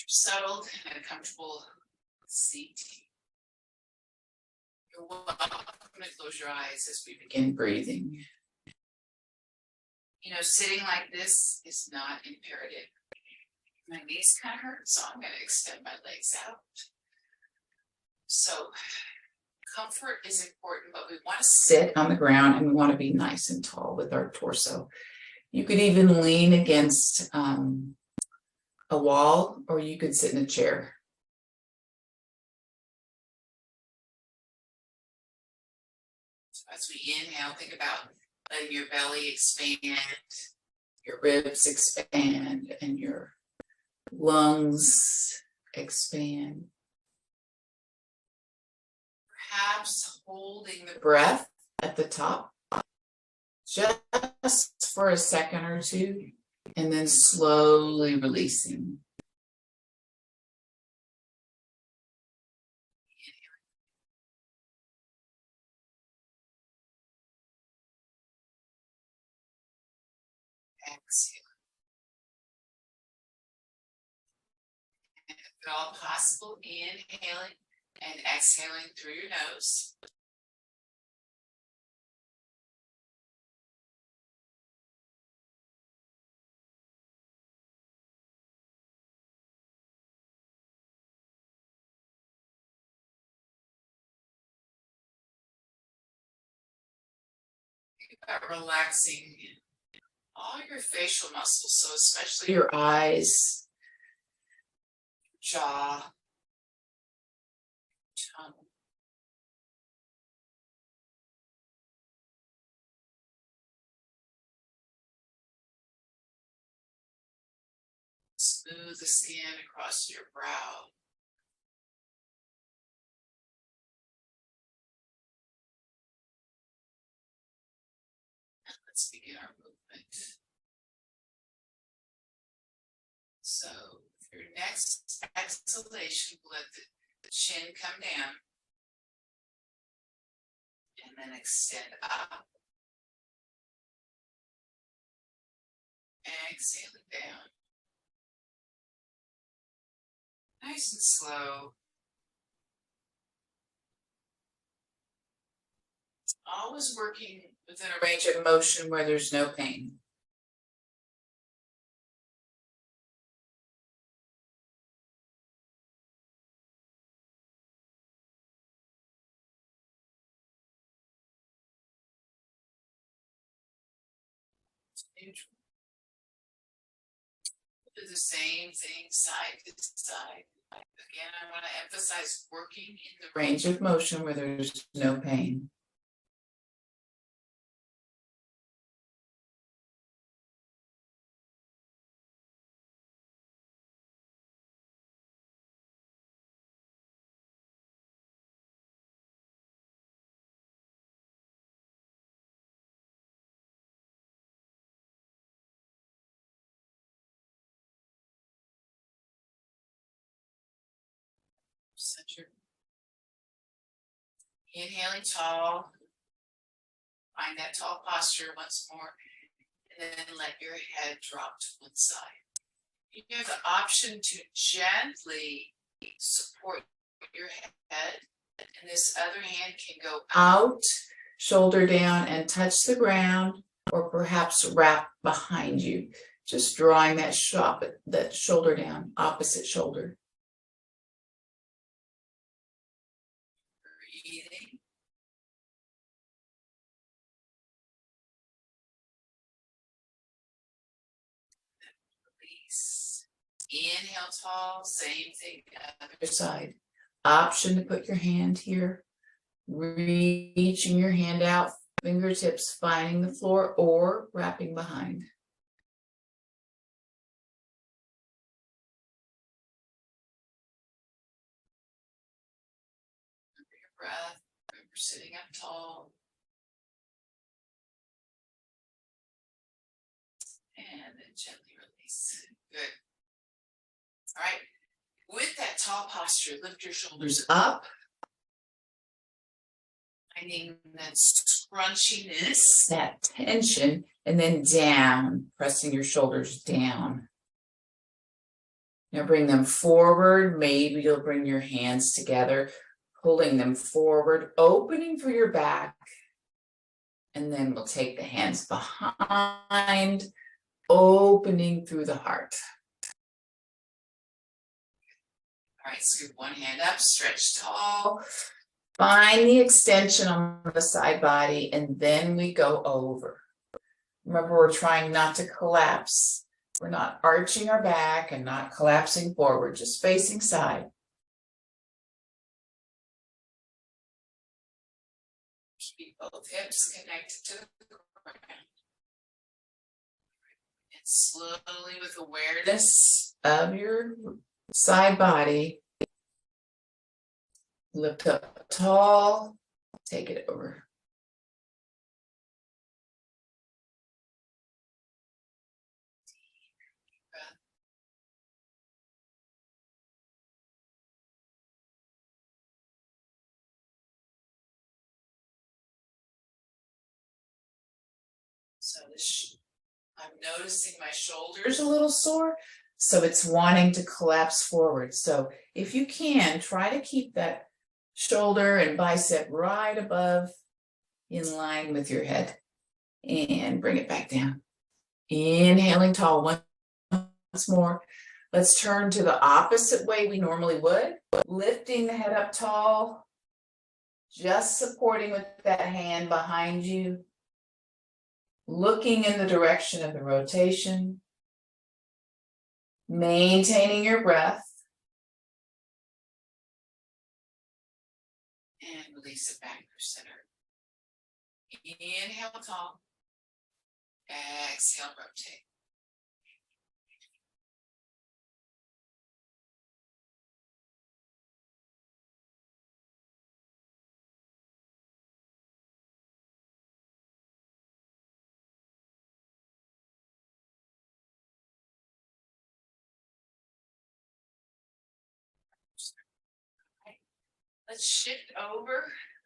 settled in a comfortable seat, you're welcome to close your eyes as we begin breathing. You know, sitting like this is not imperative. My knees kind of hurt, so I'm going to extend my legs out. So comfort is important, but we want to sit on the ground and we want to be nice and tall with our torso. You could even lean against a wall, or you could sit in a chair. So as we inhale, think about letting your belly expand, your ribs expand, and your lungs expand. Perhaps holding the breath at the top just for a second or two, and then slowly releasing. Exhale. And if at all possible, inhaling and exhaling through your nose. Think about relaxing all your facial muscles, so especially your eyes, jaw, tongue. Smooth the skin across your brow. And let's begin our movement. So for your next exhalation, let the chin come down and then extend up. Exhaling down. Nice and slow. Always working within a range of motion where there's no pain. Neutral. Do the same thing side to side. Again, I want to emphasize working in the range of motion where there's no pain. Center. Inhaling tall. Find that tall posture once more. And then let your head drop to one side. You have the option to gently support your head. And this other hand can go out, shoulder down, and touch the ground, or perhaps wrap behind you. Just drawing that shoulder down, opposite shoulder. Breathing. Release. Inhale tall, same thing, other side. Option to put your hand here, reaching your hand out, fingertips finding the floor or wrapping behind. Remember your breath, remember sitting up tall. And then gently release. Good. All right. With that tall posture, lift your shoulders up. Finding that scrunchiness, that tension, and then down, pressing your shoulders down. Now bring them forward. Maybe you'll bring your hands together, pulling them forward, opening through your back. And then we'll take the hands behind, opening through the heart. All right, scoop one hand up, stretch tall. Find the extension on the side body, and then we go over. Remember, we're trying not to collapse. We're not arching our back and not collapsing forward, just facing side. Keep both hips connected to the ground. And slowly, with awareness of your side body, lift up tall, take it over. So I'm noticing my shoulders a little sore, so it's wanting to collapse forward. So if you can, try to keep that shoulder and bicep right above, in line with your head, and bring it back down. Inhaling tall once more. Let's turn to the opposite way we normally would, lifting the head up tall, just supporting with that hand behind you, looking in the direction of the rotation, maintaining your breath, and release it back through center. Inhale tall, exhale rotate. Let's shift over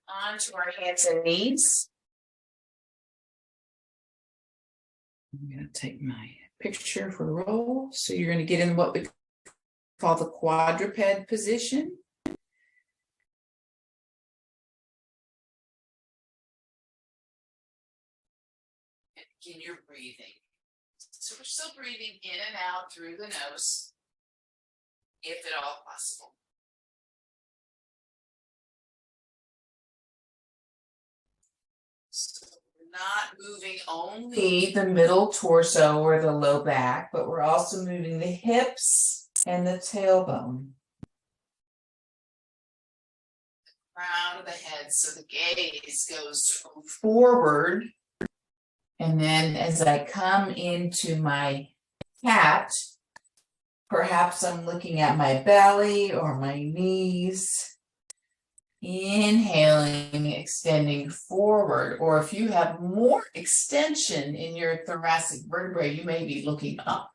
onto our hands and knees. I'm going to take my picture for the roll. So you're going to get in what we call the quadruped position. And begin your breathing. So we're still breathing in and out through the nose, if at all possible. So we're not moving only the middle torso or the low back, but we're also moving the hips and the tailbone. The crown of the head, so the gaze goes forward. And then as I come into my cat, perhaps I'm looking at my belly or my knees. Inhaling, extending forward, or if you have more extension in your thoracic vertebrae, you may be looking up.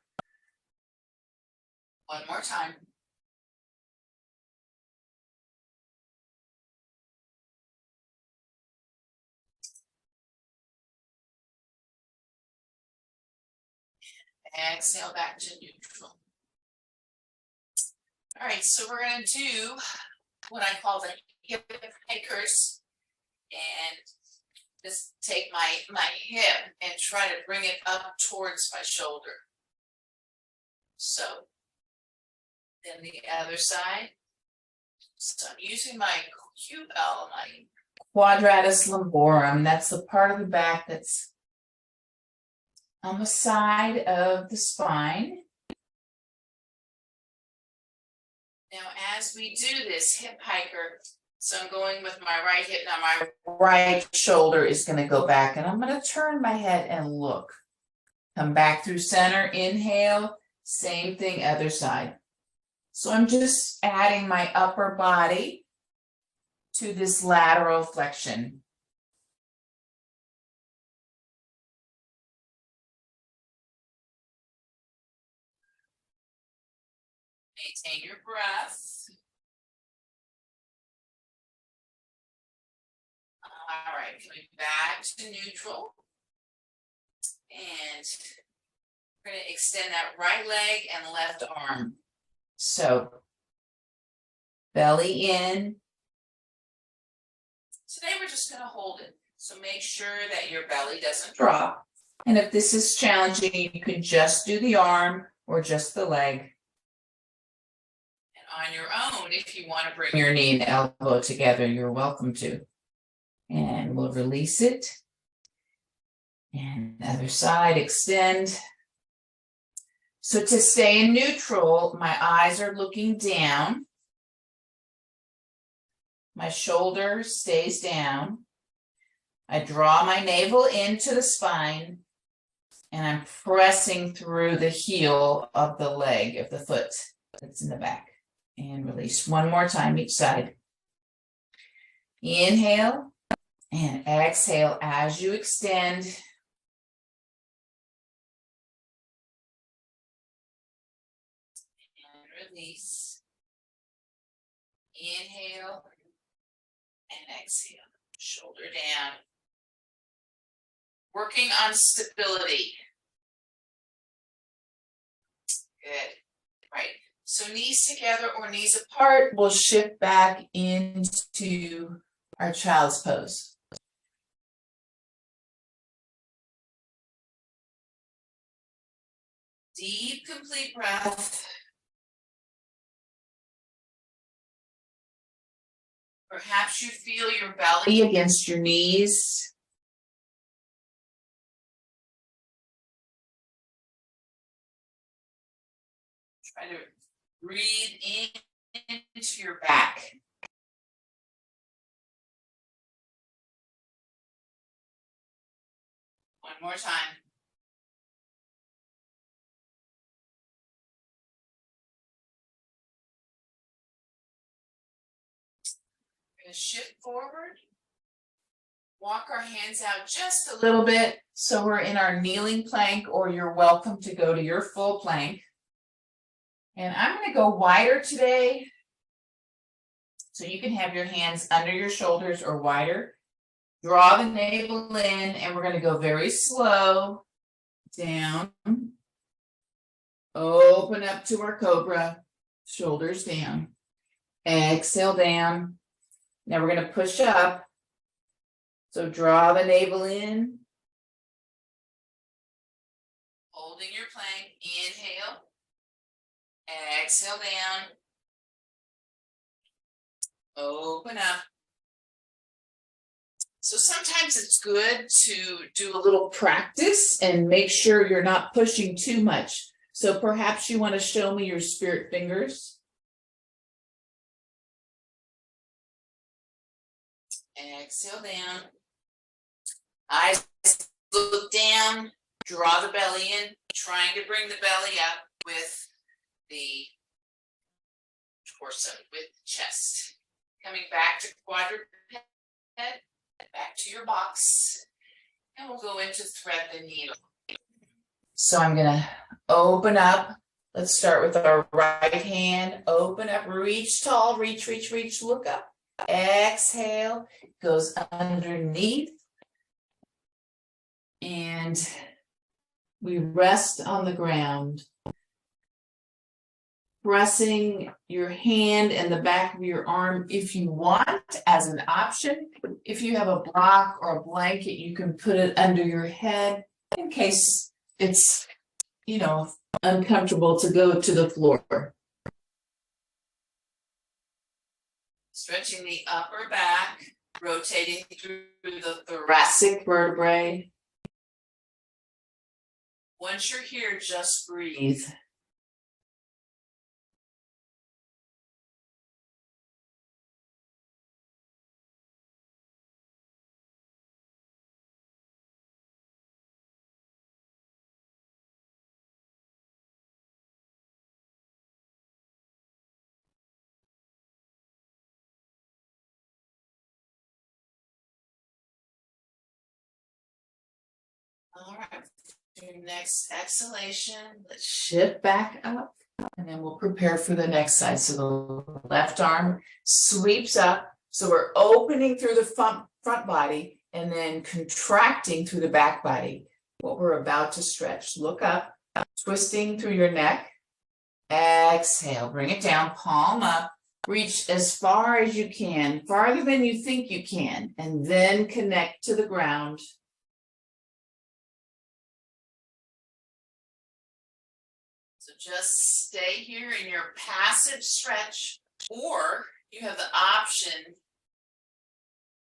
One more time. Exhale back to neutral. All right, so we're going to do what I call the hip hikers, and just take my hip and try to bring it up towards my shoulder. So then the other side. So I'm using my QL, my quadratus lumborum. That's the part of the back that's on the side of the spine. Now, as we do this hip hiker, so I'm going with my right hip. Now my right shoulder is going to go back, and I'm going to turn my head and look. Come back through center, inhale, same thing, other side. So I'm just adding my upper body to this lateral flexion. Maintain your breath. All right, coming back to neutral. And we're going to extend that right leg and left arm. So belly in. Today we're just going to hold it. So make sure that your belly doesn't drop. And if this is challenging, you can just do the arm or just the leg. And on your own, if you want to bring your knee and elbow together, you're welcome to. And we'll release it. And the other side, extend. So to stay in neutral, my eyes are looking down. My shoulder stays down. I draw my navel into the spine, and I'm pressing through the heel of the leg of the foot that's in the back. And release one more time each side. Inhale and exhale as you extend. And release. Inhale and exhale. Shoulder down. Working on stability. Good. Right. So knees together or knees apart, we'll shift back into our child's pose. Deep, complete breath. Perhaps you feel your belly against your knees. Try to breathe into your back. One more time. We're going to shift forward. Walk our hands out just a little bit. So we're in our kneeling plank, or you're welcome to go to your full plank. And I'm going to go wider today. So you can have your hands under your shoulders or wider. Draw the navel in, and we're going to go very slow. Down. Open up to our cobra. Shoulders down. Exhale down. Now we're going to push up. So draw the navel in. Holding your plank. Inhale. Exhale down. Open up. So sometimes it's good to do a little practice and make sure you're not pushing too much. So perhaps you want to show me your spirit fingers. Exhale down. Eyes look down. Draw the belly in. Trying to bring the belly up with the torso, with the chest. Coming back to quadruped, back to your box, and we'll go into thread the needle. So I'm going to open up. Let's start with our right hand. Open up, reach tall, reach, reach, reach, look up. Exhale, goes underneath. And we rest on the ground. Pressing your hand and the back of your arm if you want as an option. If you have a block or a blanket, you can put it under your head in case it's, uncomfortable to go to the floor. Stretching the upper back, rotating through the thoracic vertebrae. Once you're here, just breathe. All right, your next exhalation, let's shift back up, and then we'll prepare for the next side. So the left arm sweeps up. So we're opening through the front body and then contracting through the back body. What we're about to stretch. Look up, twisting through your neck. exhale, bring it down, palm up, reach as far as you can, farther than you think you can, and then connect to the ground. So just stay here in your passive stretch, or you have the option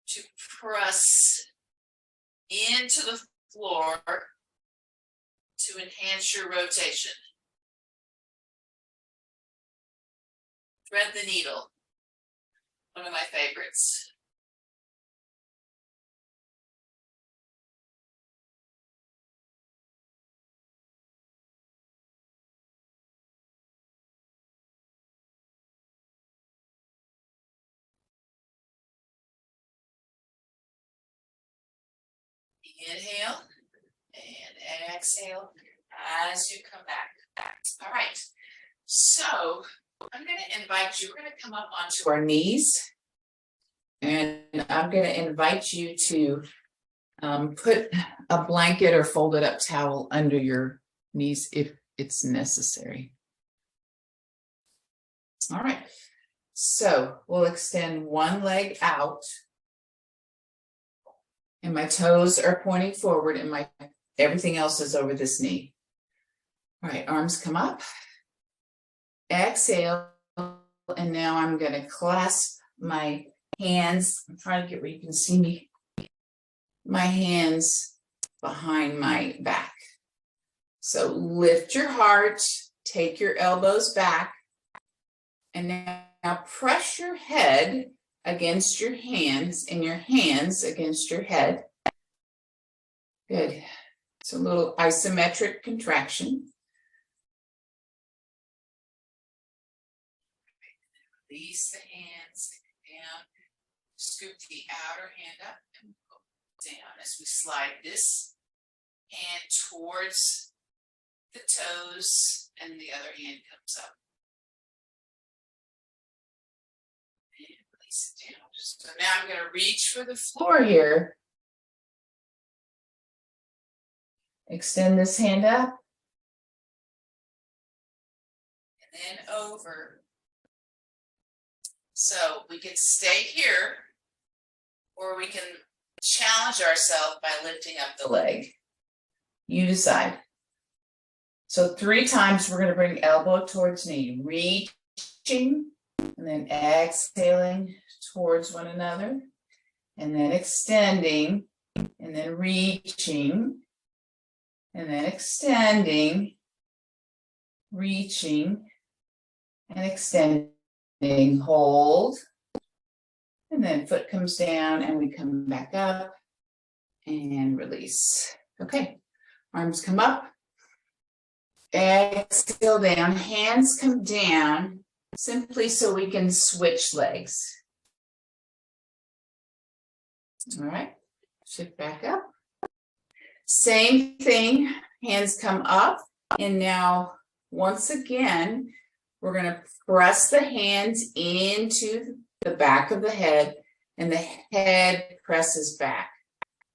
to press into the floor to enhance your rotation. Thread the needle, one of my favorites. Inhale and exhale as you come back. All right, so I'm going to invite you, we're going to come up onto our knees, and I'm going to invite you to put a blanket or folded up towel under your knees if it's necessary. All right, so we'll extend one leg out, and my toes are pointing forward, and everything else is over this knee. All right, arms come up. Exhale, and now I'm going to clasp my hands. I'm trying to get where you can see me. My hands behind my back. So lift your heart, take your elbows back, and now press your head against your hands and your hands against your head. Good. It's a little isometric contraction. Release the hands down, scoop the outer hand up and go down as we slide this hand towards the toes and the other hand comes up. And release it down. So now I'm going to reach for the floor here. Extend this hand up and then over. So we can stay here, or we can challenge ourselves by lifting up the leg. You decide. So 3 times we're going to bring elbow towards knee, reaching, and then exhaling towards one another, and then extending, and then reaching, and then extending, reaching, and extending. Hold, and then foot comes down and we come back up and release. Okay, arms come up, exhale down, hands come down, simply so we can switch legs. All right, shift back up. Same thing, hands come up, and now once again, we're going to press the hands into the back of the head, and the head presses back.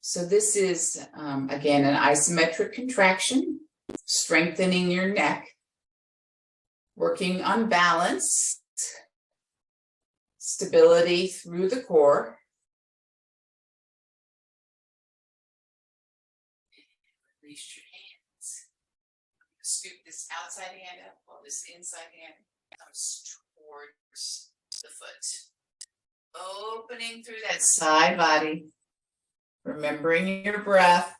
So this is, again, an isometric contraction, strengthening your neck, working on balance, stability through the core. Release your hands. Scoop this outside hand up while this inside hand comes towards the foot. Opening through that side body, remembering your breath.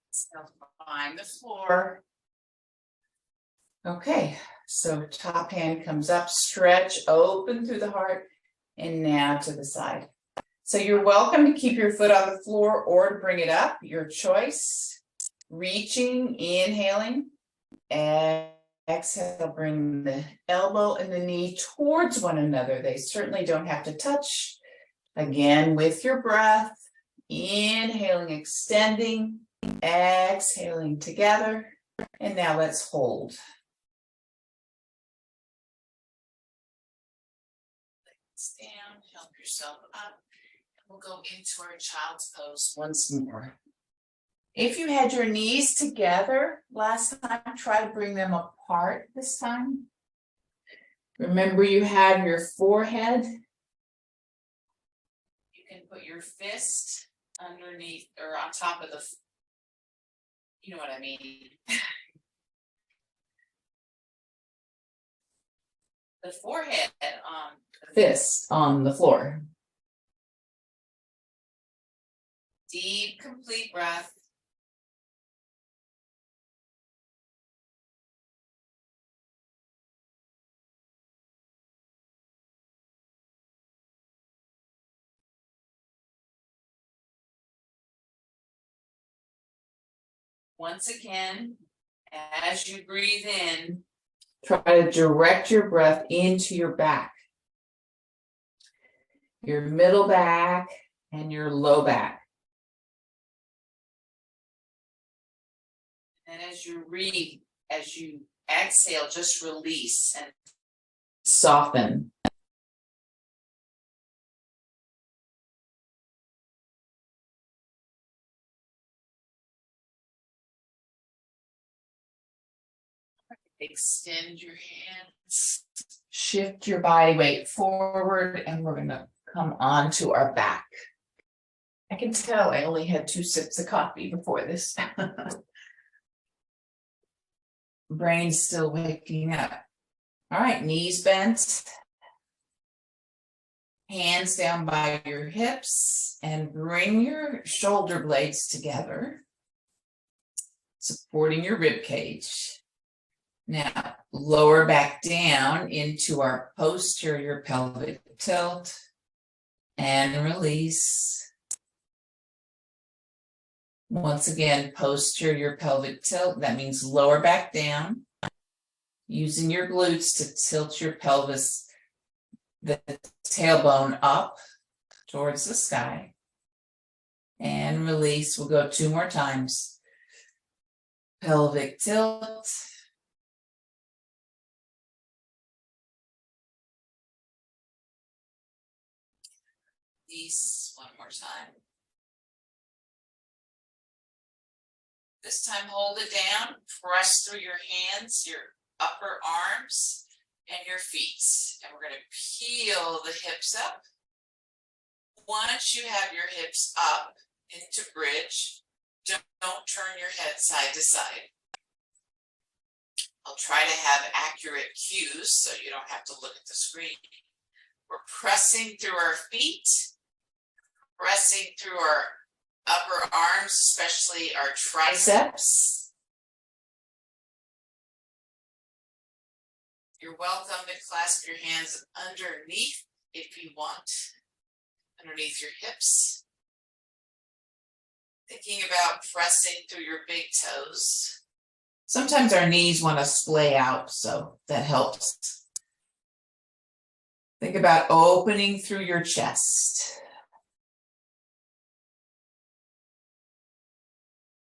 Exhale, find the floor. Okay, so top hand comes up, stretch, open through the heart, and now to the side. So you're welcome to keep your foot on the floor or to bring it up, your choice. Reaching, inhaling, and exhale, bring the elbow and the knee towards one another. They certainly don't have to touch. Again, with your breath, inhaling, extending, exhaling together, and now let's hold. Down, help your yourself up. We'll go into our child's pose once more. If you had your knees together last time, try to bring them apart this time. Remember, you have your forehead. You can put your fist underneath or on top of the, you know what I mean. The forehead on the Fist on the floor. Deep, complete breath. Once again, as you breathe in, try to direct your breath into your back, your middle back, and your low back. And as you exhale, just release and soften. extend your hands. Shift your body weight forward, and we're going to come on to our back. I can tell I only had 2 sips of coffee before this. Brain's still waking up. All right, knees bent. Hands down by your hips, and bring your shoulder blades together, supporting your rib cage. Now, lower back down into our posterior pelvic tilt and release. Once again, posterior pelvic tilt. That means lower back down, using your glutes to tilt your pelvis, the tailbone up towards the sky. And release. We'll go 2 more times. Pelvic tilt. Release one more time. This time hold it down, press through your hands, your upper arms, and your feet. And we're going to peel the hips up. Once you have your hips up into bridge, don't turn your head side to side. I'll try to have accurate cues so you don't have to look at the screen. We're pressing through our feet, pressing through our upper arms, especially our triceps. You're welcome to clasp your hands underneath if you want, underneath your hips. Thinking about pressing through your big toes. Sometimes our knees want to splay out, so that helps. Think about opening through your chest.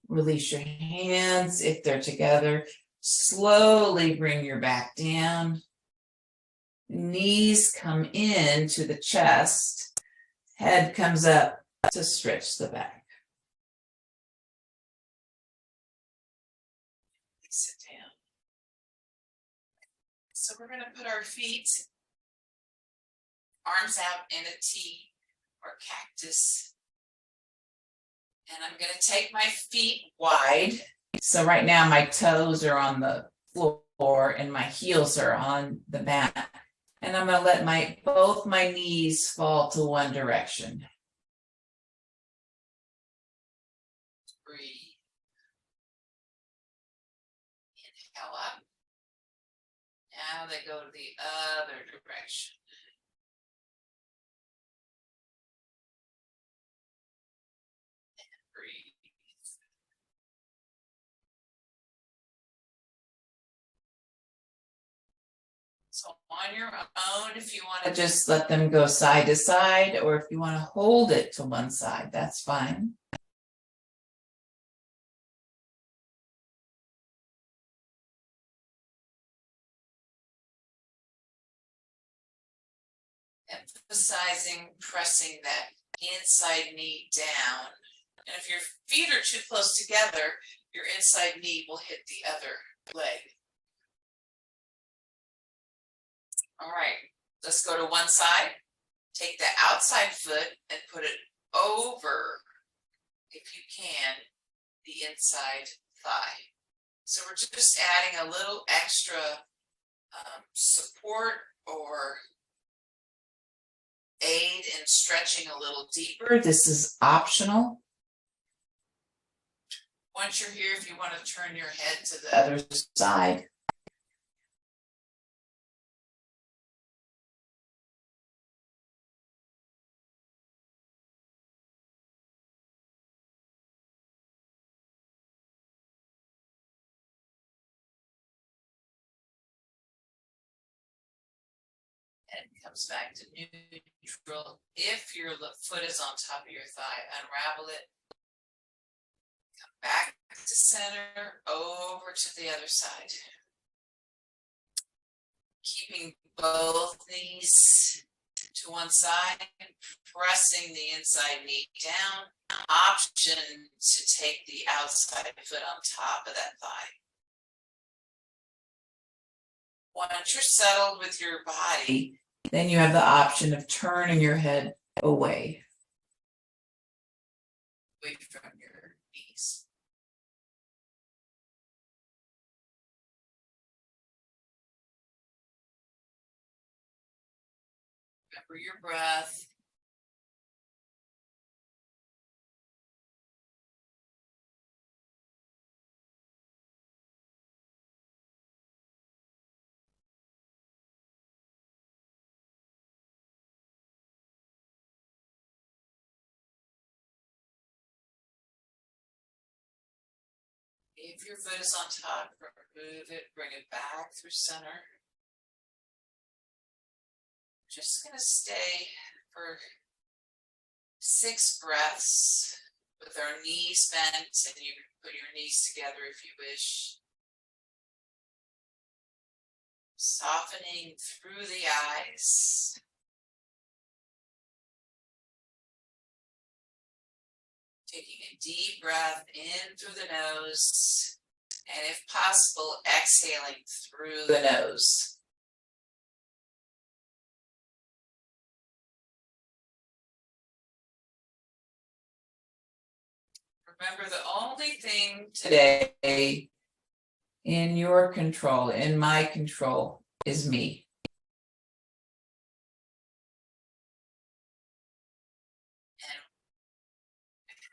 Release your hands if they're together. Slowly bring your back down. Knees come into the chest. Head comes up to stretch the back. Sit down. So we're going to put our feet, arms out in a T or cactus. And I'm going to take my feet wide. So right now my toes are on the floor and my heels are on the mat. And I'm going to let both my knees fall to one direction. Breathe. Inhale up. Now they go to the other direction. Breathe. So on your own, if you want to Just let them go side to side, or if you want to hold it to one side, that's fine. emphasizing pressing that inside knee down. And if your feet are too close together, your inside knee will hit the other leg. All right, let's go to one side. Take the outside foot and put it over, if you can, the inside thigh. So we're just adding a little extra support or aid in stretching a little deeper. This is optional. Once you're here, if you want to turn your head to the Other side. head comes back to neutral. If your foot is on top of your thigh, unravel it. Come back to center, over to the other side. Keeping both knees to one side, pressing the inside knee down. Option to take the outside foot on top of that thigh. Once you're settled with your body, Then you have the option of turning your head away. away from your knees. Remember your breath. If your foot is on top, remove it, bring it back through center. Just gonna stay for 6 breaths with our knees bent, and you can put your knees together if you wish. Softening through the eyes. Taking a deep breath in through the nose, and if possible, exhaling through the nose. Remember, the only thing today In your control, in my control, is me.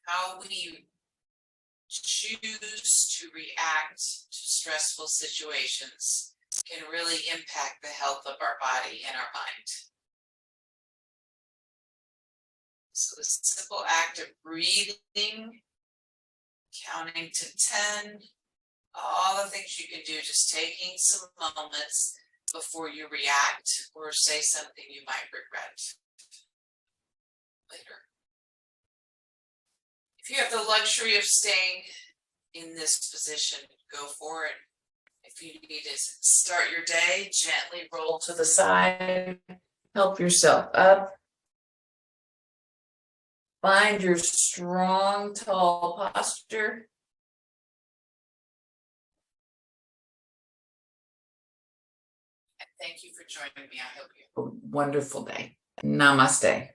how we choose to react to stressful situations can really impact the health of our body and our mind. So the simple act of breathing, counting to 10, all the things you can do, just taking some moments before you react or say something you might regret later. If you have the luxury of staying in this position, go for it. If you need to start your day, gently roll to the side, Help yourself up. Find your strong, tall posture. and thank you for joining me. I hope you A wonderful day. Namaste.